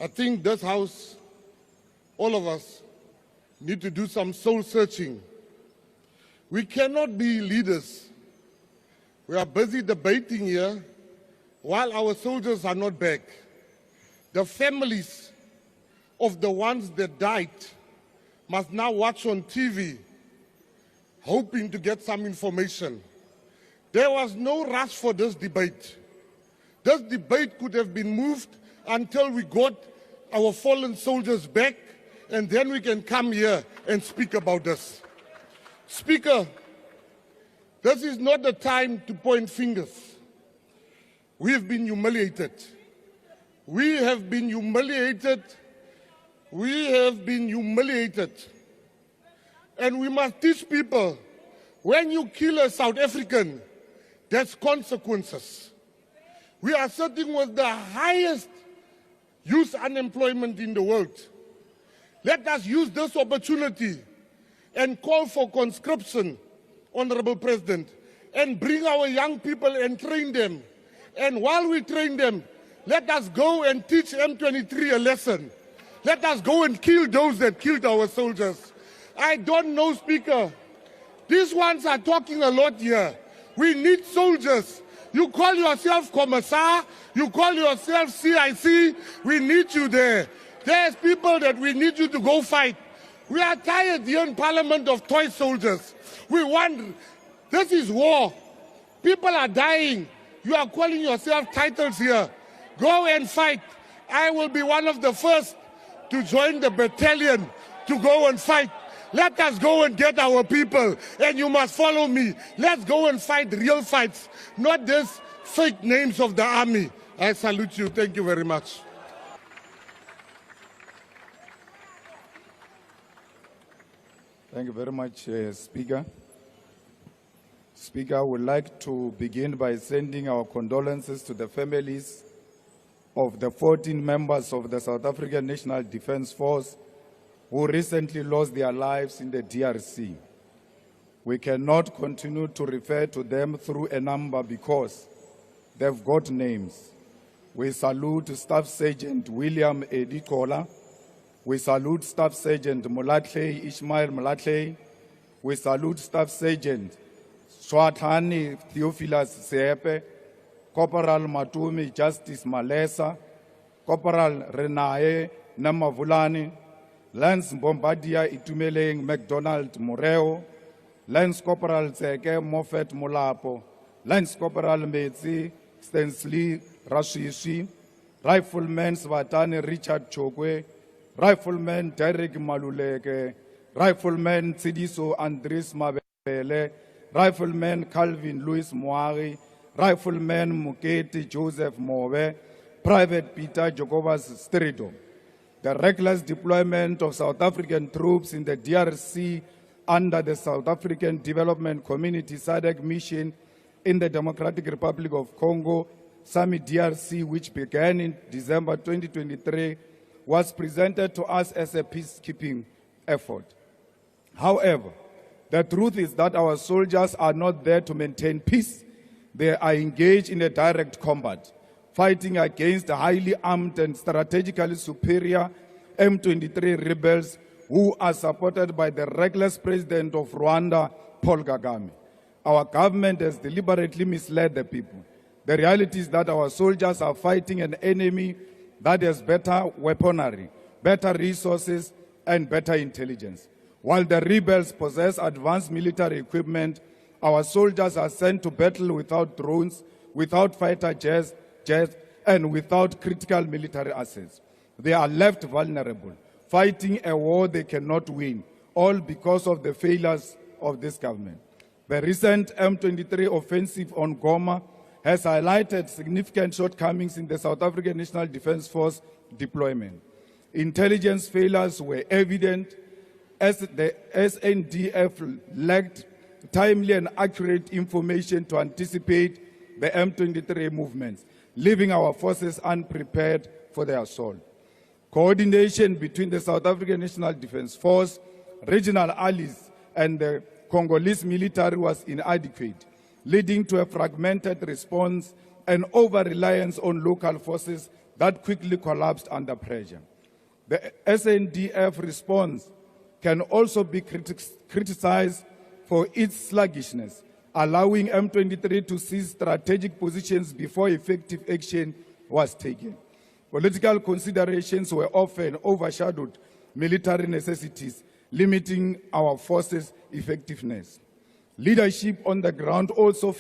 I think this house, all of us, need to do some soul searching. We cannot be leaders. We are busy debating here while our soldiers are not back. The families of the ones that died must now watch on TV, hoping to get some information. There was no rush for this debate. This debate could have been moved until we got our fallen soldiers back, and then we can come here and speak about this. Speaker, this is not the time to point fingers. We have been humiliated. We have been humiliated. We have been humiliated. And we must teach people, when you kill a South African, there's consequences. We are sitting with the highest youth unemployment in the world. Let us use this opportunity and call for conscription, Honorable President, and bring our young people and train them. And while we train them, let us go and teach M23 a lesson. Let us go and kill those that killed our soldiers. I don't know, Speaker. These ones are talking a lot here. We need soldiers. You call yourself Commissar, you call yourself CIC, we need you there. There's people that we need you to go fight. We are tired here in Parliament of toy soldiers. We want, this is war. People are dying. You are calling yourself titles here. Go and fight. I will be one of the first to join the battalion to go and fight. Let us go and get our people, and you must follow me. Let's go and fight real fights, not these fake names of the army. I salute you. Thank you very much. Thank you very much, Speaker. Speaker, I would like to begin by sending our condolences to the families of the 14 members of the South African National Defence Force who recently lost their lives in the DRC. We cannot continue to refer to them through a number because they've got names. We salute Staff Sergeant William Edikola. We salute Staff Sergeant Molatley Ishmael Molatley. We salute Staff Sergeant Swatani Theophilus Seepe, Corporal Matumi Justice Malesa, Corporal Renae Namavulani, Lance Bombardier Itumeleng McDonald Moreo, Lance Corporal Zeke Moffat Molapo, Lance Corporal Metsi Stensley Rashishi, Rifleman Svatani Richard Chokwe, Rifleman Derek Maluleke, Rifleman Tsidiso Andres Mabele, Rifleman Calvin Louis Moari, Rifleman Muketi Joseph Mowe, Private Peter Jacobus Strido. The reckless deployment of South African troops in the DRC under the South African Development Community SADC mission in the Democratic Republic of Congo, SAMI DRC, which began in December 2023, was presented to us as a peacekeeping effort. However, the truth is that our soldiers are not there to maintain peace. They are engaged in a direct combat, fighting against the highly armed and strategically superior M23 rebels who are supported by the reckless president of Rwanda, Paul Kagame. Our government has deliberately misled the people. The reality is that our soldiers are fighting an enemy that has better weaponry, better resources, and better intelligence. While the rebels possess advanced military equipment, our soldiers are sent to battle without drones, without fighter jets, and without critical military assets. They are left vulnerable, fighting a war they cannot win, all because of the failures of this government. The recent M23 offensive on Goma has highlighted significant shortcomings in the South African National Defence Force deployment. Intelligence failures were evident as the SNDF lacked timely and accurate information to anticipate the M23 movements, leaving our forces unprepared for the assault. Coordination between the South African National Defence Force, regional allies, and the Congolese military was inadequate, leading to a fragmented response and over-reliance on local forces that quickly collapsed under pressure. The SNDF response can also be criticized for its sluggishness, allowing M23 to seize strategic positions before effective action was taken. Political considerations were often overshadowed military necessities, limiting our forces' effectiveness. Leadership on the ground also